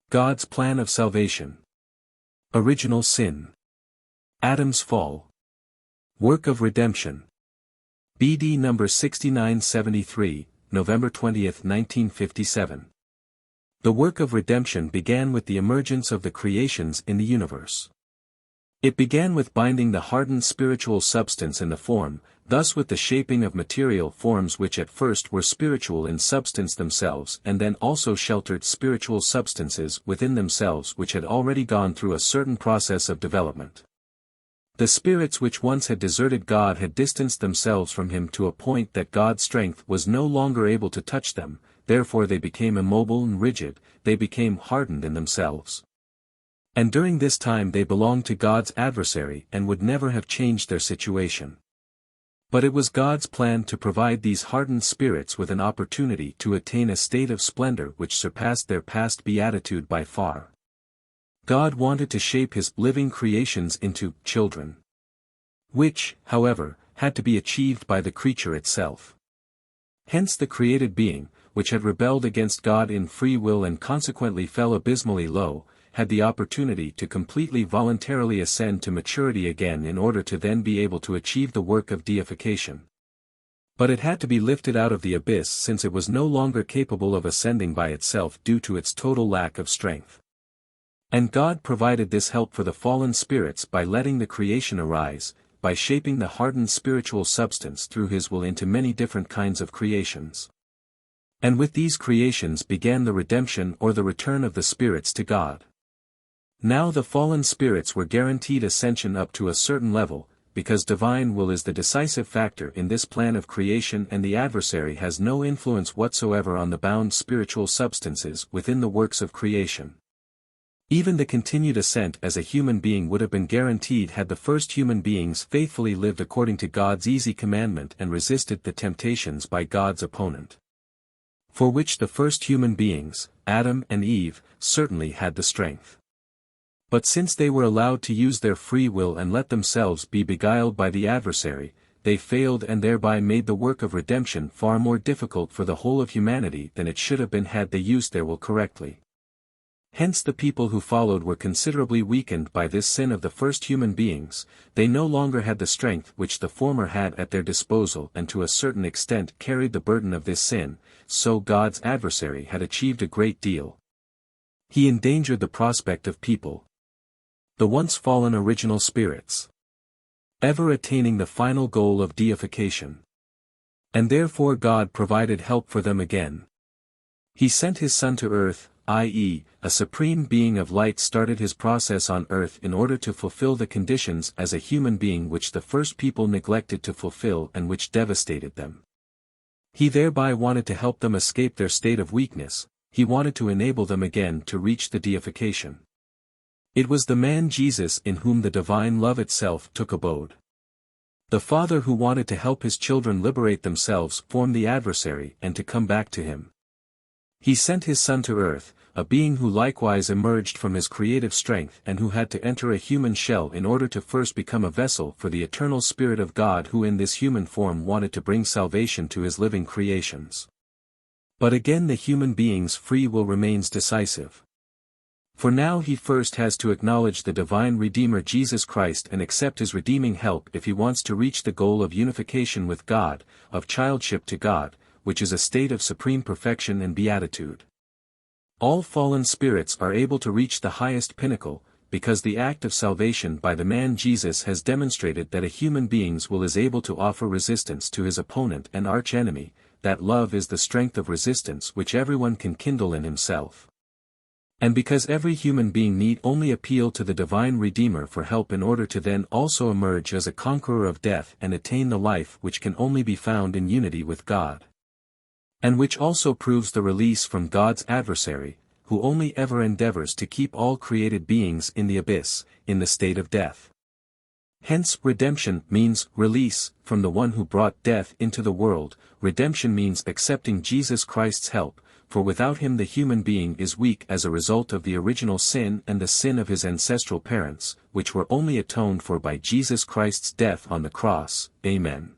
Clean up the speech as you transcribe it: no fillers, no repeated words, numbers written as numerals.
God's plan of salvation. Original sin. Adam's fall. Work of redemption. BD number 6973, November 20, 1957. The work of redemption began with the emergence of the creations in the universe. It began with binding the hardened spiritual substance in the form, thus with the shaping of material forms which at first were spiritual in substance themselves and then also sheltered spiritual substances within themselves which had already gone through a certain process of development. The spirits which once had deserted God had distanced themselves from him to a point that God's strength was no longer able to touch them, therefore they became immobile and rigid, they became hardened in themselves. And during this time they belonged to God's adversary and would never have changed their situation. But it was God's plan to provide these hardened spirits with an opportunity to attain a state of splendor which surpassed their past beatitude by far. God wanted to shape his living creations into children. Which, however, had to be achieved by the creature itself. Hence the created being, which had rebelled against God in free will and consequently fell abysmally low, had the opportunity to completely voluntarily ascend to maturity again in order to then be able to achieve the work of deification. But it had to be lifted out of the abyss since it was no longer capable of ascending by itself due to its total lack of strength. And God provided this help for the fallen spirits by letting the creation arise, by shaping the hardened spiritual substance through his will into many different kinds of creations. And with these creations began the redemption or the return of the spirits to God. Now the fallen spirits were guaranteed ascension up to a certain level, because divine will is the decisive factor in this plan of creation and the adversary has no influence whatsoever on the bound spiritual substances within the works of creation. Even the continued ascent as a human being would have been guaranteed had the first human beings faithfully lived according to God's easy commandment and resisted the temptations by God's opponent. For which the first human beings, Adam and Eve, certainly had the strength. But since they were allowed to use their free will and let themselves be beguiled by the adversary, they failed and thereby made the work of redemption far more difficult for the whole of humanity than it should have been had they used their will correctly. Hence the people who followed were considerably weakened by this sin of the first human beings, they no longer had the strength which the former had at their disposal and to a certain extent carried the burden of this sin, so God's adversary had achieved a great deal. He endangered the prospect of people, the once fallen original spirits, ever attaining the final goal of deification. And therefore God provided help for them again. He sent his Son to earth, i.e., a supreme being of light started his process on earth in order to fulfill the conditions as a human being which the first people neglected to fulfill and which devastated them. He thereby wanted to help them escape their state of weakness, he wanted to enable them again to reach the deification. It was the man Jesus in whom the divine love itself took abode. The Father who wanted to help his children liberate themselves from the adversary and to come back to him. He sent his Son to earth, a being who likewise emerged from his creative strength and who had to enter a human shell in order to first become a vessel for the eternal Spirit of God who in this human form wanted to bring salvation to his living creations. But again the human being's free will remains decisive. For now he first has to acknowledge the divine Redeemer Jesus Christ and accept his redeeming help if he wants to reach the goal of unification with God, of childship to God, which is a state of supreme perfection and beatitude. All fallen spirits are able to reach the highest pinnacle, because the act of salvation by the man Jesus has demonstrated that a human being's will is able to offer resistance to his opponent and archenemy, that love is the strength of resistance which everyone can kindle in himself. And because every human being need only appeal to the divine Redeemer for help in order to then also emerge as a conqueror of death and attain the life which can only be found in unity with God. And which also proves the release from God's adversary, who only ever endeavors to keep all created beings in the abyss, in the state of death. Hence, redemption means release from the one who brought death into the world. Redemption means accepting Jesus Christ's help, for without him the human being is weak as a result of the original sin and the sin of his ancestral parents, which were only atoned for by Jesus Christ's death on the cross. Amen.